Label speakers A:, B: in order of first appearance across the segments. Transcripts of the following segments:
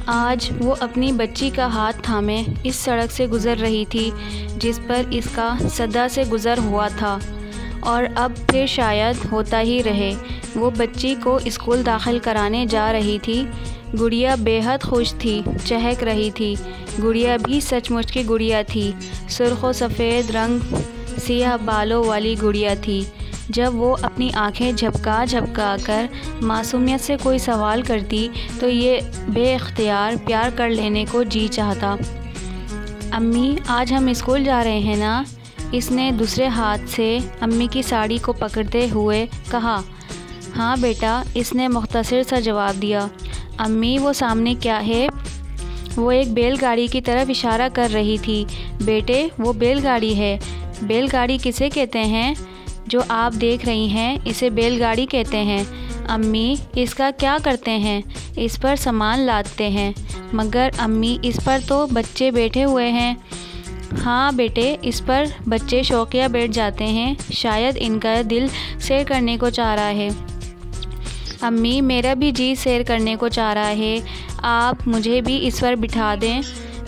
A: آج وہ اپنی بچی کا ہاتھ تھامے اس سڑک سے گزر رہی تھی جس پر اس کا صدا سے گزر ہوا تھا، اور اب پھر شاید ہوتا ہی رہے۔ وہ بچی کو اسکول داخل کرانے جا رہی تھی۔ گڑیا بے حد خوش تھی، چہک رہی تھی۔ گڑیا بھی سچ مچ کی گڑیا تھی، سرخ و سفید رنگ سیاہ بالوں والی گڑیا تھی۔ جب وہ اپنی آنکھیں جھپکا کر معصومیت سے کوئی سوال کرتی تو یہ بے اختیار پیار کر لینے کو جی چاہتا۔ امی، آج ہم اسکول جا رہے ہیں نا؟ اس نے دوسرے ہاتھ سے امی کی ساڑی کو پکڑتے ہوئے کہا۔ ہاں بیٹا، اس نے مختصر سا جواب دیا۔ امی، وہ سامنے کیا ہے؟ وہ ایک بیل گاڑی کی طرف اشارہ کر رہی تھی۔ بیٹے، وہ بیل گاڑی ہے۔ بیل گاڑی کسے کہتے ہیں؟ جو آپ دیکھ رہی ہیں اسے بیل گاڑی کہتے ہیں۔ امی، اس کا کیا کرتے ہیں؟ اس پر سامان لادتے ہیں۔ مگر امی، اس پر تو بچے بیٹھے ہوئے ہیں۔ ہاں بیٹے، اس پر بچے شوقیہ بیٹھ جاتے ہیں، شاید ان کا دل سیر کرنے کو چاہ رہا ہے۔ امی، میرا بھی جی سیر کرنے کو چاہ رہا ہے، آپ مجھے بھی اس پر بٹھا دیں۔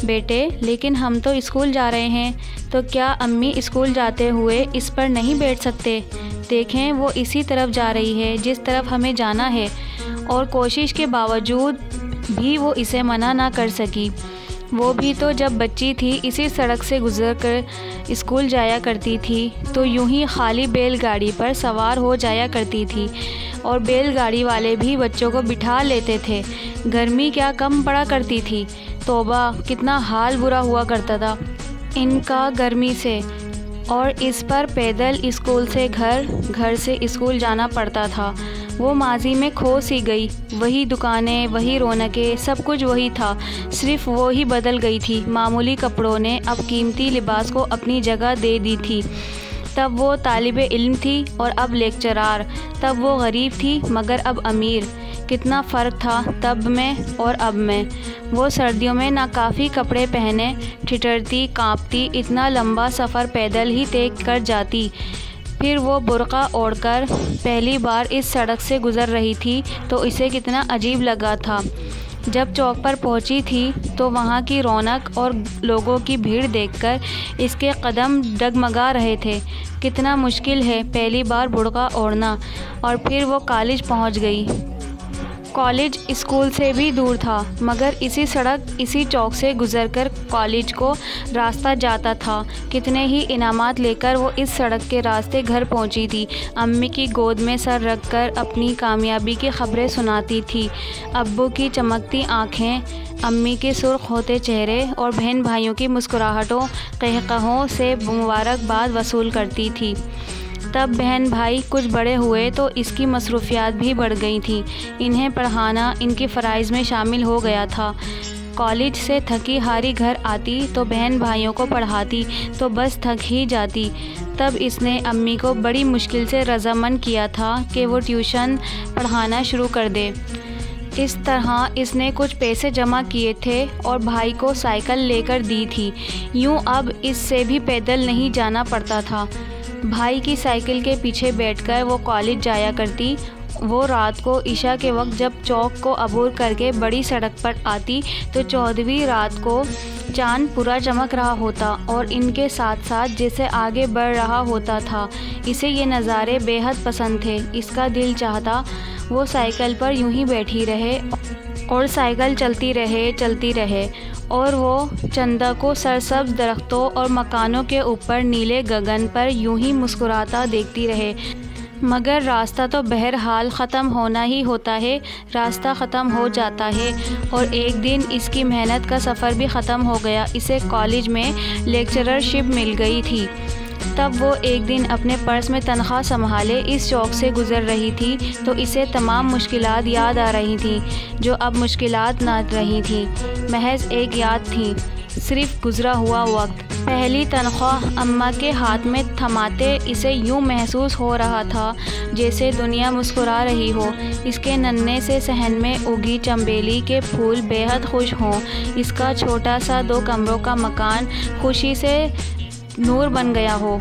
A: بیٹے، لیکن ہم تو اسکول جا رہے ہیں۔ تو کیا امی اسکول جاتے ہوئے اس پر نہیں بیٹھ سکتے؟ دیکھیں، وہ اسی طرف جا رہی ہے جس طرف ہمیں جانا ہے، اور کوشش کے باوجود بھی وہ اسے منع نہ کر سکی۔ وہ بھی تو جب بچی تھی اسی سڑک سے گزر کر اسکول جایا کرتی تھی تو یوں ہی خالی بیل گاڑی پر سوار ہو جایا کرتی تھی، اور بیل گاڑی والے بھی بچوں کو بٹھا لیتے تھے۔ گرمی کیا کم پڑا کرتی تھی؟ توبہ، کتنا حال برا ہوا کرتا تھا ان کا گرمی سے، اور اس پر پیدل اسکول سے گھر سے اسکول جانا پڑتا تھا۔ وہ ماضی میں کھو سی گئی، وہی دکانیں، وہی رونقیں، سب کچھ وہی تھا، صرف وہی بدل گئی تھی۔ معمولی کپڑوں نے اب قیمتی لباس کو اپنی جگہ دے دی تھی۔ تب وہ طالب علم تھی اور اب لیکچرار، تب وہ غریب تھی مگر اب امیر۔ کتنا فرق تھا تب میں اور اب میں۔ وہ سردیوں میں ناکافی کپڑے پہنے ٹھٹرتی کانپتی اتنا لمبا سفر پیدل ہی طے کر جاتی۔ پھر وہ برقع اوڑھ کر پہلی بار اس سڑک سے گزر رہی تھی تو اسے کتنا عجیب لگا تھا۔ جب چوک پر پہنچی تھی تو وہاں کی رونق اور لوگوں کی بھیڑ دیکھ کر اس کے قدم ڈگمگا رہے تھے۔ کتنا مشکل ہے پہلی بار برقع اوڑھنا۔ اور پھر وہ کالج پہنچ گئی۔ کالج اسکول سے بھی دور تھا، مگر اسی سڑک، اسی چوک سے گزر کر کالج کو راستہ جاتا تھا۔ کتنے ہی انعامات لے کر وہ اس سڑک کے راستے گھر پہنچی تھی۔ امی کی گود میں سر رکھ کر اپنی کامیابی کی خبریں سناتی تھی۔ ابو کی چمکتی آنکھیں، امی کے سرخ ہوتے چہرے اور بہن بھائیوں کی مسکراہٹوں قہقہوں سے مبارکباد وصول کرتی تھی۔ تب بہن بھائی کچھ بڑے ہوئے تو اس کی مصروفیات بھی بڑھ گئی تھیں۔ انہیں پڑھانا ان کے فرائض میں شامل ہو گیا تھا۔ کالج سے تھکی ہاری گھر آتی تو بہن بھائیوں کو پڑھاتی تو بس تھک ہی جاتی۔ تب اس نے امی کو بڑی مشکل سے رضامند کیا تھا کہ وہ ٹیوشن پڑھانا شروع کر دے۔ اس طرح اس نے کچھ پیسے جمع کیے تھے اور بھائی کو سائیکل لے کر دی تھی۔ یوں اب اس سے بھی پیدل نہیں جانا پڑتا تھا۔ بھائی کی سائیکل کے پیچھے بیٹھ کر وہ کالج جایا کرتی۔ وہ رات کو عشاء کے وقت جب چوک کو عبور کر کے بڑی سڑک پر آتی تو 14ویں رات کو چاند پورا چمک رہا ہوتا اور ان کے ساتھ ساتھ جیسے آگے بڑھ رہا ہوتا تھا۔ اسے یہ نظارے بے حد پسند تھے۔ اس کا دل چاہتا وہ سائیکل پر یوں ہی بیٹھی رہے اور سائیکل چلتی رہے اور وہ چندہ کو سرسبز درختوں اور مکانوں کے اوپر نیلے گگن پر یوں ہی مسکراتا دیکھتی رہے۔ مگر راستہ تو بہرحال ختم ہونا ہی ہوتا ہے، راستہ ختم ہو جاتا ہے، اور ایک دن اس کی محنت کا سفر بھی ختم ہو گیا۔ اسے کالج میں لیکچررشپ مل گئی تھی۔ تب وہ ایک دن اپنے پرس میں تنخواہ سنبھالے اس چوک سے گزر رہی تھی تو اسے تمام مشکلات یاد آ رہی تھیں، جو اب مشکلات نہ رہی تھیں، محض ایک یاد تھی، صرف گزرا ہوا وقت۔ پہلی تنخواہ اماں کے ہاتھ میں تھماتے اسے یوں محسوس ہو رہا تھا جیسے دنیا مسکرا رہی ہو۔ اس کے ننھے سے صحن میں اگی چنبیلی کے پھول بے حد خوش ہوں۔ اس کا چھوٹا سا 2 کمروں کا مکان خوشی سے نور بن گیا ہو۔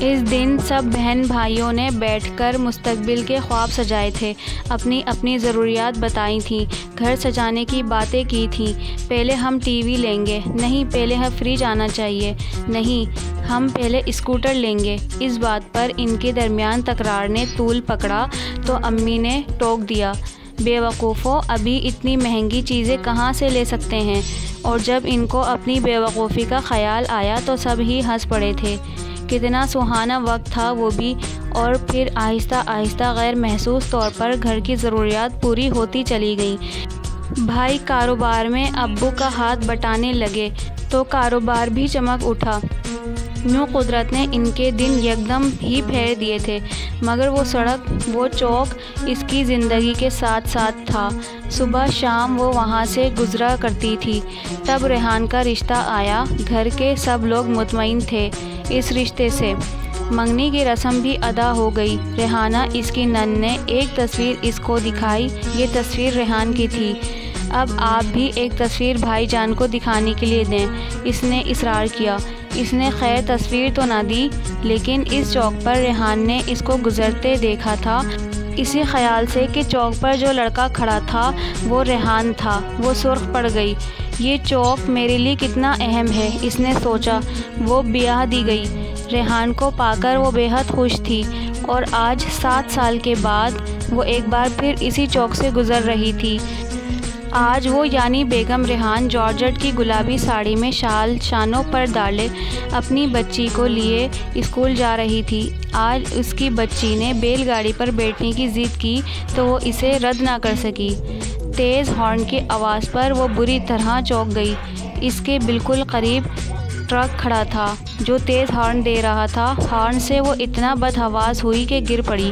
A: اس دن سب بہن بھائیوں نے بیٹھ کر مستقبل کے خواب سجائے تھے، اپنی اپنی ضروریات بتائی تھیں، گھر سجانے کی باتیں کی تھیں۔ پہلے ہم ٹی وی لیں گے، نہیں پہلے ہم فریج آنا چاہیے، نہیں ہم پہلے اسکوٹر لیں گے۔ اس بات پر ان کے درمیان تکرار نے طول پکڑا تو امی نے ٹوک دیا، بے وقوفو، ابھی اتنی مہنگی چیزیں کہاں سے لے سکتے ہیں؟ اور جب ان کو اپنی بے وقوفی کا خیال آیا تو سب ہی ہنس پڑے تھے۔ کتنا سہانا وقت تھا وہ بھی، اور پھر آہستہ آہستہ غیر محسوس طور پر گھر کی ضروریات پوری ہوتی چلی گئیں۔ بھائی کاروبار میں ابو کا ہاتھ بٹانے لگے تو کاروبار بھی چمک اٹھا۔ یوں قدرت نے ان کے دن یکدم ہی پھیر دیے تھے، مگر وہ سڑک، وہ چوک اس کی زندگی کے ساتھ ساتھ تھا۔ صبح شام وہ وہاں سے گزرا کرتی تھی۔ تب ریحان کا رشتہ آیا، گھر کے سب لوگ مطمئن تھے اس رشتے سے۔ منگنی کی رسم بھی ادا ہو گئی۔ ریحانہ اس کی نند نے ایک تصویر اس کو دکھائی، یہ تصویر ریحان کی تھی۔ اب آپ بھی ایک تصویر بھائی جان کو دکھانے کے لیے دیں، اس نے اصرار کیا۔ اس نے خیر تصویر تو نہ دی، لیکن اس چوک پر ریحان نے اس کو گزرتے دیکھا تھا، اسی خیال سے کہ چوک پر جو لڑکا کھڑا تھا وہ ریحان تھا۔ وہ سرخ پڑ گئی۔ یہ چوک میرے لیے کتنا اہم ہے، اس نے سوچا۔ وہ بیاہ دی گئی۔ ریحان کو پا کر وہ بے حد خوش تھی، اور آج 7 سال کے بعد وہ ایک بار پھر اسی چوک سے گزر رہی تھی۔ آج وہ یعنی بیگم ریحان جارجٹ کی گلابی ساڑی میں شال شانوں پر ڈالے اپنی بچی کو لیے اسکول جا رہی تھی۔ آج اس کی بچی نے بیل گاڑی پر بیٹھنے کی ضد کی تو وہ اسے رد نہ کر سکی۔ تیز ہارن کی آواز پر وہ بری طرح چونک گئی۔ اس کے بالکل قریب ٹرک کھڑا تھا جو تیز ہارن دے رہا تھا۔ ہارن سے وہ اتنا بدحواس ہوئی کہ گر پڑی،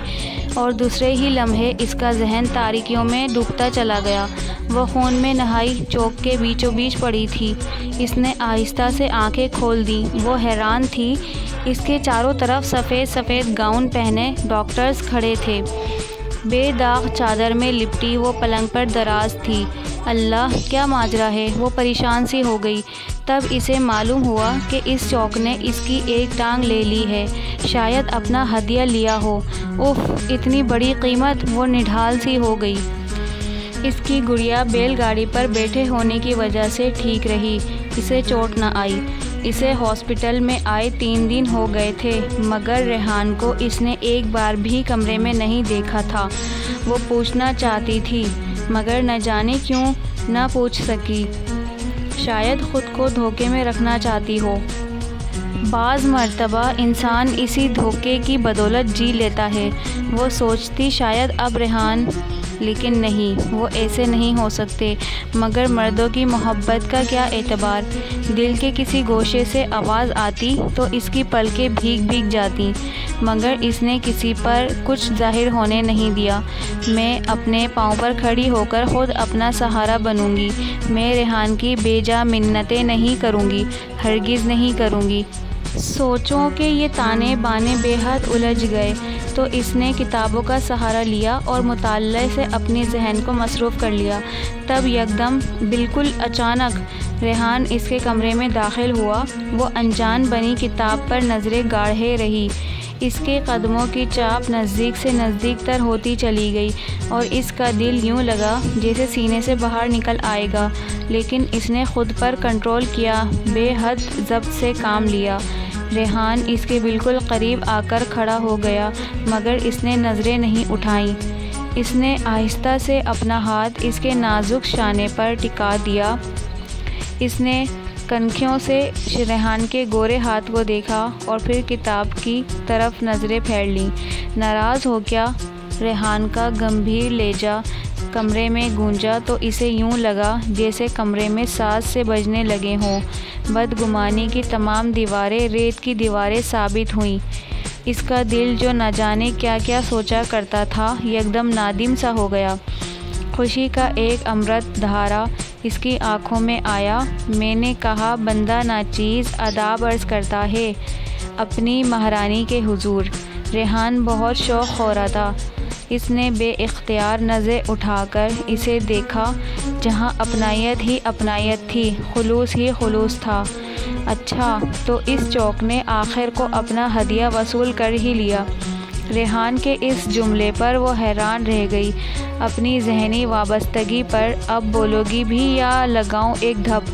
A: اور دوسرے ہی لمحے اس کا ذہن تاریکیوں میں ڈوبتا چلا گیا۔ وہ خون میں نہائی چوک کے بیچوں بیچ پڑی تھی۔ اس نے آہستہ سے آنکھیں کھول دیں۔ وہ حیران تھی۔ اس کے چاروں طرف سفید سفید گاؤن پہنے ڈاکٹرز کھڑے تھے۔ بے داغ چادر میں لپٹی وہ پلنگ پر دراز تھی۔ اللہ، کیا ماجرا ہے؟ وہ پریشان سی ہو گئی۔ تب اسے معلوم ہوا کہ اس چوک نے اس کی ایک ٹانگ لے لی ہے، شاید اپنا ہدیہ لیا ہو۔ اف، اتنی بڑی قیمت! وہ نڈھال سی ہو گئی۔ اس کی گڑیا بیل گاڑی پر بیٹھے ہونے کی وجہ سے ٹھیک رہی، اسے چوٹ نہ آئی۔ اسے ہاسپٹل میں آئے 3 دن ہو گئے تھے، مگر ریحان کو اس نے ایک بار بھی کمرے میں نہیں دیکھا تھا۔ وہ پوچھنا چاہتی تھی، مگر نہ جانے کیوں نہ پوچھ سکی۔ شاید خود کو دھوکے میں رکھنا چاہتی ہو۔ بعض مرتبہ انسان اسی دھوکے کی بدولت جی لیتا ہے۔ وہ سوچتی شاید اب ریحان، لیکن نہیں، وہ ایسے نہیں ہو سکتے۔ مگر مردوں کی محبت کا کیا اعتبار؟ دل کے کسی گوشے سے آواز آتی تو اس کی پلکیں بھیگ بھیگ جاتی، مگر اس نے کسی پر کچھ ظاہر ہونے نہیں دیا۔ میں اپنے پاؤں پر کھڑی ہو کر خود اپنا سہارا بنوں گی۔ میں ریحان کی بے جا منتیں نہیں کروں گی، ہرگز نہیں کروں گی۔ سوچوں کہ یہ تانے بانے بے حد الجھ گئے تو اس نے کتابوں کا سہارا لیا اور مطالعے سے اپنے ذہن کو مصروف کر لیا۔ تب یکدم، بالکل اچانک، ریحان اس کے کمرے میں داخل ہوا۔ وہ انجان بنی کتاب پر نظریں گاڑے رہی۔ اس کے قدموں کی چاپ نزدیک سے نزدیک تر ہوتی چلی گئی، اور اس کا دل یوں لگا جیسے سینے سے باہر نکل آئے گا، لیکن اس نے خود پر کنٹرول کیا، بے حد ضبط سے کام لیا۔ ریحان اس کے بالکل قریب آ کر کھڑا ہو گیا، مگر اس نے نظریں نہیں اٹھائیں۔ اس نے آہستہ سے اپنا ہاتھ اس کے نازک شانے پر ٹکا دیا۔ اس نے کنکھیوں سے ریحان کے گورے ہاتھ کو دیکھا اور پھر کتاب کی طرف نظریں پھیر لیں۔ ناراض ہو کیا؟ ریحان کا گمبھیر لہجہ کمرے میں گونجا تو اسے یوں لگا جیسے کمرے میں ساز سے بجنے لگے ہوں۔ بدگمانی کی تمام دیواریں ریت کی دیواریں ثابت ہوئیں۔ اس کا دل جو نہ جانے کیا کیا سوچا کرتا تھا، یکدم نادم سا ہو گیا۔ خوشی کا ایک امرت دھارا اس کی آنکھوں میں آیا۔ میں نے کہا، بندہ ناچیز آداب عرض کرتا ہے اپنی مہارانی کے حضور۔ ریحان بہت شوق خورا تھا۔ اس نے بے اختیار نظریں اٹھا کر اسے دیکھا۔ جہاں اپنائیت ہی اپنائیت تھی، خلوص ہی خلوص تھا۔ اچھا تو اس چوک نے آخر کو اپنا ہدیہ وصول کر ہی لیا۔ ریحان کے اس جملے پر وہ حیران رہ گئی۔ اپنی ذہنی وابستگی پر اب بولو گی بھی یا لگاؤں ایک دھپ؟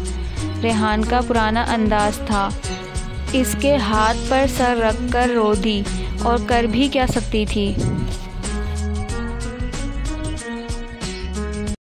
A: ریحان کا پرانا انداز تھا۔ اس کے ہاتھ پر سر رکھ کر رو دی، اور کر بھی کیا سکتی تھی؟